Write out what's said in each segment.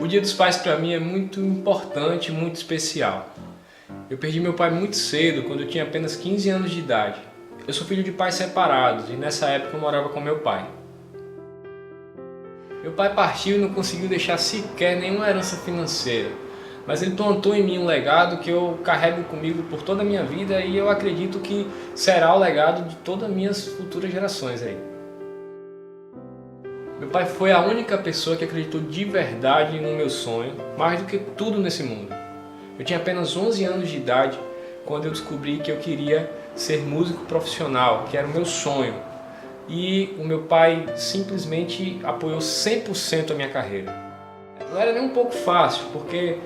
Dia dos Pais para mim é muito importante, muito especial. Eu perdi meu pai muito cedo, quando eu tinha apenas 15 anos de idade. Eu sou filho de pais separados e nessa época eu morava com meu pai. Meu pai partiu e não conseguiu deixar sequer nenhuma herança financeira, mas ele plantou em mim um legado que eu carrego comigo por toda a minha vida e eu acredito que será o legado de todas as minhas futuras gerações aí. Meu pai foi a única pessoa que acreditou de verdade no meu sonho, mais do que tudo nesse mundo. Eu tinha apenas 11 anos de idade quando eu descobri que eu queria ser músico profissional, que era o meu sonho. E o meu pai simplesmente apoiou 100% a minha carreira. Não era nem um pouco fácil, porque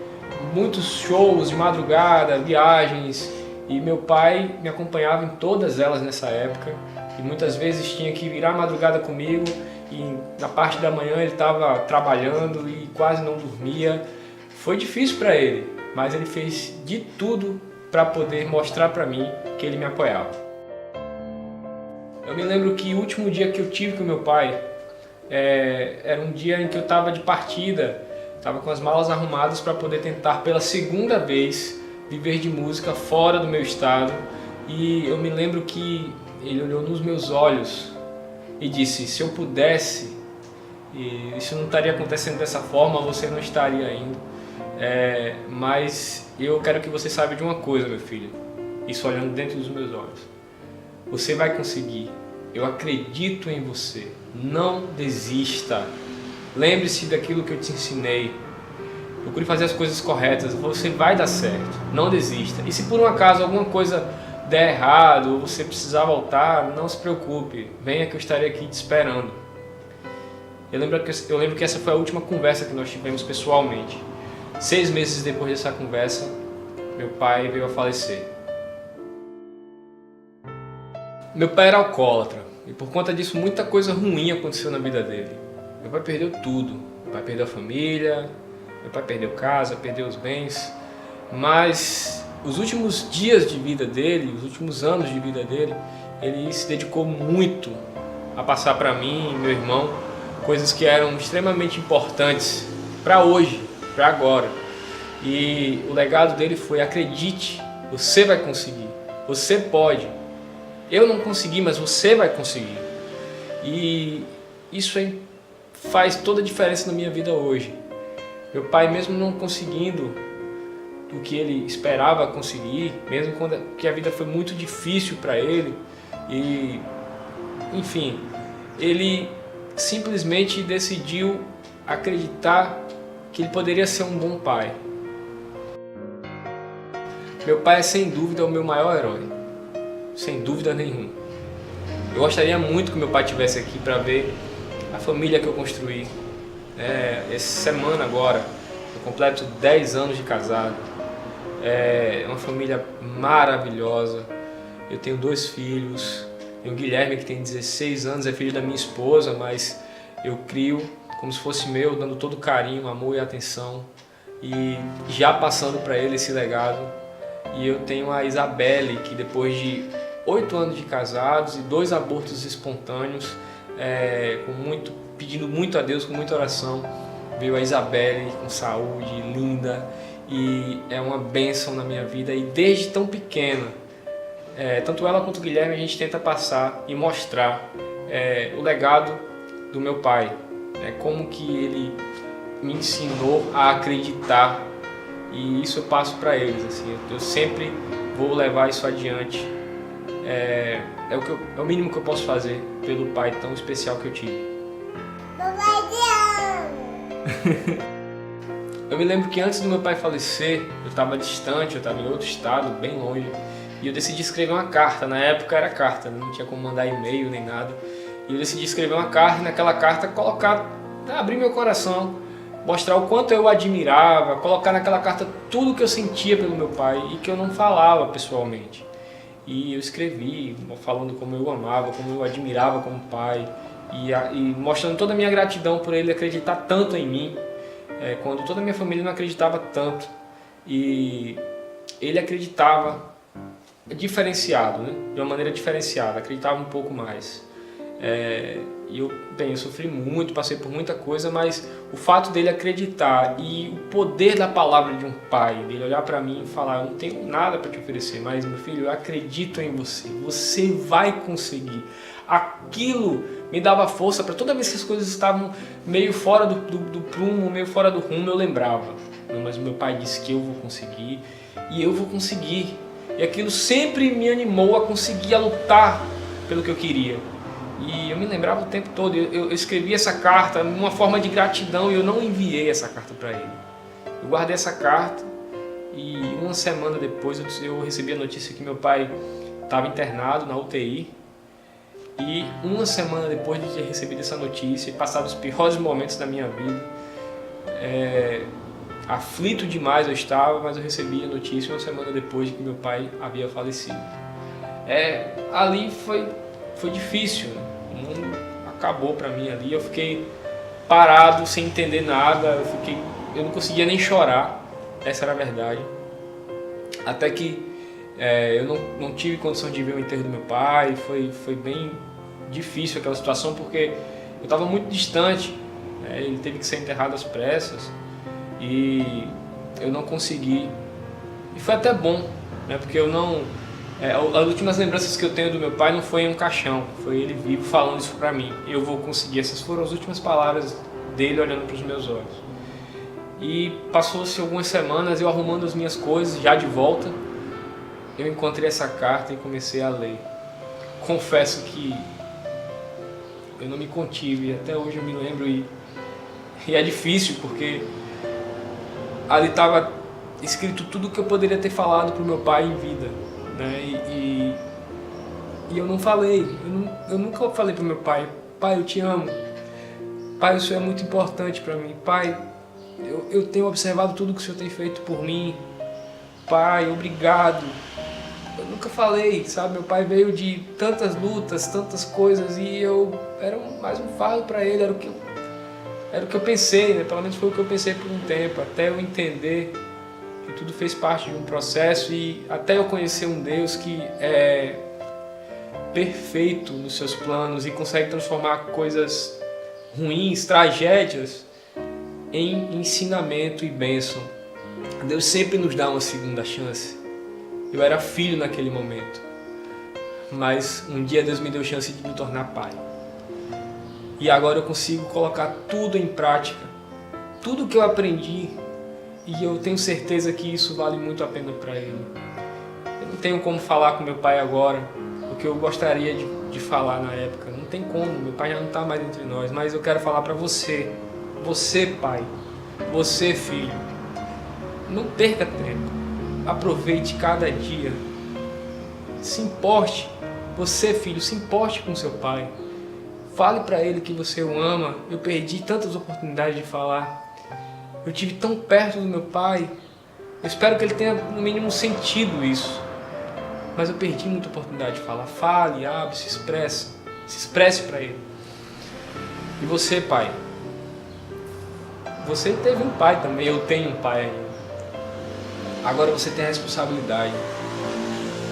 muitos shows de madrugada, viagens, e meu pai me acompanhava em todas elas nessa época. E muitas vezes tinha que virar a madrugada comigo e na parte da manhã ele estava trabalhando e quase não dormia. Foi difícil para ele, mas ele fez de tudo para poder mostrar para mim que ele me apoiava. Eu me lembro que o último dia que eu tive com meu pai era um dia em que eu estava de partida, estava com as malas arrumadas para poder tentar pela segunda vez viver de música fora do meu estado. E eu me lembro que ele olhou nos meus olhos e disse: se eu pudesse, e isso não estaria acontecendo dessa forma, você não estaria indo. Mas eu quero que você saiba de uma coisa, meu filho. Isso olhando dentro dos meus olhos. Você vai conseguir. Eu acredito em você. Não desista. Lembre-se daquilo que eu te ensinei. Procure fazer as coisas corretas. Você vai dar certo. Não desista. E se por um acaso alguma coisa der errado ou você precisar voltar, não se preocupe. Venha que eu estarei aqui te esperando. Eu lembro que essa foi a última conversa que nós tivemos pessoalmente. 6 meses depois dessa conversa, meu pai veio a falecer. Meu pai era alcoólatra e por conta disso muita coisa ruim aconteceu na vida dele. Meu pai perdeu tudo. Meu pai perdeu a família, meu pai perdeu casa, perdeu os bens. Mas os últimos dias de vida dele, os últimos anos de vida dele, ele se dedicou muito a passar para mim e meu irmão coisas que eram extremamente importantes para hoje, para agora. E o legado dele foi: acredite, você vai conseguir, você pode. Eu não consegui, mas você vai conseguir. E isso aí faz toda a diferença na minha vida hoje. Meu pai, mesmo não conseguindo o que ele esperava conseguir, mesmo quando que a vida foi muito difícil para ele, e enfim, ele simplesmente decidiu acreditar que ele poderia ser um bom pai. Meu pai é sem dúvida o meu maior herói, sem dúvida nenhuma. Eu gostaria muito que meu pai estivesse aqui para ver a família que eu construí. Essa semana agora eu completo 10 anos de casado. É uma família maravilhosa. Eu tenho 2 filhos. Tenho o Guilherme, que tem 16 anos, é filho da minha esposa, mas eu crio como se fosse meu, dando todo o carinho, amor e atenção, e já passando para ele esse legado. E eu tenho a Isabelle, que depois de 8 anos de casados e 2 abortos espontâneos, pedindo muito a Deus, com muita oração, veio a Isabelle com saúde, linda, e é uma bênção na minha vida. E desde tão pequena, tanto ela quanto o Guilherme, a gente tenta passar e mostrar o legado do meu pai, como que ele me ensinou a acreditar, e isso eu passo para eles. Assim, eu sempre vou levar isso adiante. É o mínimo que eu posso fazer pelo pai tão especial que eu tive. Papai te ama! Eu me lembro que antes do meu pai falecer, eu estava distante, eu estava em outro estado, bem longe, e eu decidi escrever uma carta. Na época era carta, não tinha como mandar e-mail nem nada. E eu decidi escrever uma carta e naquela carta abrir meu coração, mostrar o quanto eu o admirava, colocar naquela carta tudo que eu sentia pelo meu pai e que eu não falava pessoalmente. E eu escrevi falando como eu o amava, como eu o admirava como pai, e mostrando toda a minha gratidão por ele acreditar tanto em mim, quando toda a minha família não acreditava tanto. E ele acreditava diferenciado, né? De uma maneira diferenciada, acreditava um pouco mais. E eu sofri muito, passei por muita coisa, mas o fato dele acreditar e o poder da palavra de um pai, dele olhar para mim e falar: eu não tenho nada para te oferecer, mas meu filho, eu acredito em você, você vai conseguir. Aquilo me dava força para toda vez que as coisas estavam meio fora do prumo, meio fora do rumo, eu lembrava: não, mas meu pai disse que eu vou conseguir e eu vou conseguir. E aquilo sempre me animou a conseguir, a lutar pelo que eu queria. E eu me lembrava o tempo todo, eu escrevi essa carta numa forma de gratidão e eu não enviei essa carta para ele. Eu guardei essa carta e uma semana depois eu recebi a notícia que meu pai estava internado na UTI. E uma semana depois de ter recebido essa notícia e passado os piores momentos da minha vida, aflito demais eu estava, mas eu recebi a notícia uma semana depois de que meu pai havia falecido. Ali foi difícil, né? O mundo acabou para mim ali, eu fiquei parado, sem entender nada, eu não conseguia nem chorar, essa era a verdade. Até que eu não tive condição de ver o enterro do meu pai, foi bem difícil aquela situação, porque eu estava muito distante, né? Ele teve que ser enterrado às pressas e eu não consegui. E foi até bom, né? Porque eu não... as últimas lembranças que eu tenho do meu pai não foi em um caixão, foi ele vivo falando isso pra mim. Eu vou conseguir, essas foram as últimas palavras dele olhando para os meus olhos. E passou-se algumas semanas, eu arrumando as minhas coisas, já de volta, eu encontrei essa carta e comecei a ler. Confesso que eu não me contive, até hoje eu me lembro e é difícil porque ali estava escrito tudo que eu poderia ter falado para o meu pai em vida, né? E eu não falei, eu nunca falei para o meu pai: pai, eu te amo, pai, o senhor é muito importante para mim, pai, eu tenho observado tudo que o senhor tem feito por mim, pai, obrigado. Eu nunca falei, sabe? Meu pai veio de tantas lutas, tantas coisas e eu era mais um fardo para ele, era o que eu pensei, né? Pelo menos foi o que eu pensei por um tempo, até eu entender que tudo fez parte de um processo e até eu conhecer um Deus que é perfeito nos seus planos e consegue transformar coisas ruins, tragédias, em ensinamento e bênção. Deus sempre nos dá uma segunda chance. Eu era filho naquele momento, mas um dia Deus me deu chance de me tornar pai. E agora eu consigo colocar tudo em prática, tudo que eu aprendi, e eu tenho certeza que isso vale muito a pena para ele. Eu não tenho como falar com meu pai agora o que eu gostaria de falar na época, não tem como, meu pai já não está mais entre nós, mas eu quero falar para você, você pai, você filho, não perca tempo. Aproveite cada dia. Se importe. Você, filho, se importe com seu pai. Fale para ele que você o ama. Eu perdi tantas oportunidades de falar. Eu tive tão perto do meu pai. Eu espero que ele tenha, no mínimo, sentido isso. Mas eu perdi muita oportunidade de falar. Fale, abre, se expresse. Se expresse para ele. E você, pai? Você teve um pai também. Eu tenho um pai ainda. Agora você tem a responsabilidade.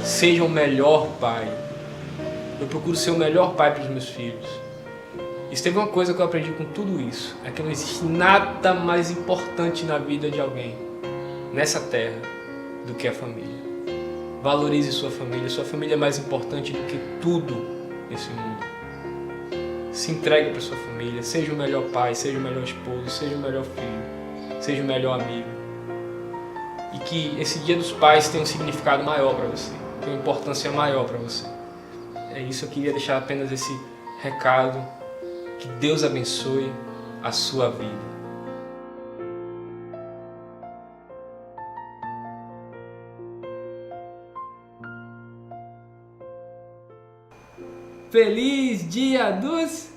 Seja o melhor pai. Eu procuro ser o melhor pai para os meus filhos. E se teve uma coisa que eu aprendi com tudo isso, é que não existe nada mais importante na vida de alguém, nessa terra, do que a família. Valorize sua família. Sua família é mais importante do que tudo nesse mundo. Se entregue para sua família. Seja o melhor pai, seja o melhor esposo, seja o melhor filho, seja o melhor amigo. E que esse Dia dos Pais tenha um significado maior para você, tenha uma importância maior para você. É isso, eu queria deixar apenas esse recado. Que Deus abençoe a sua vida. Feliz Dia dos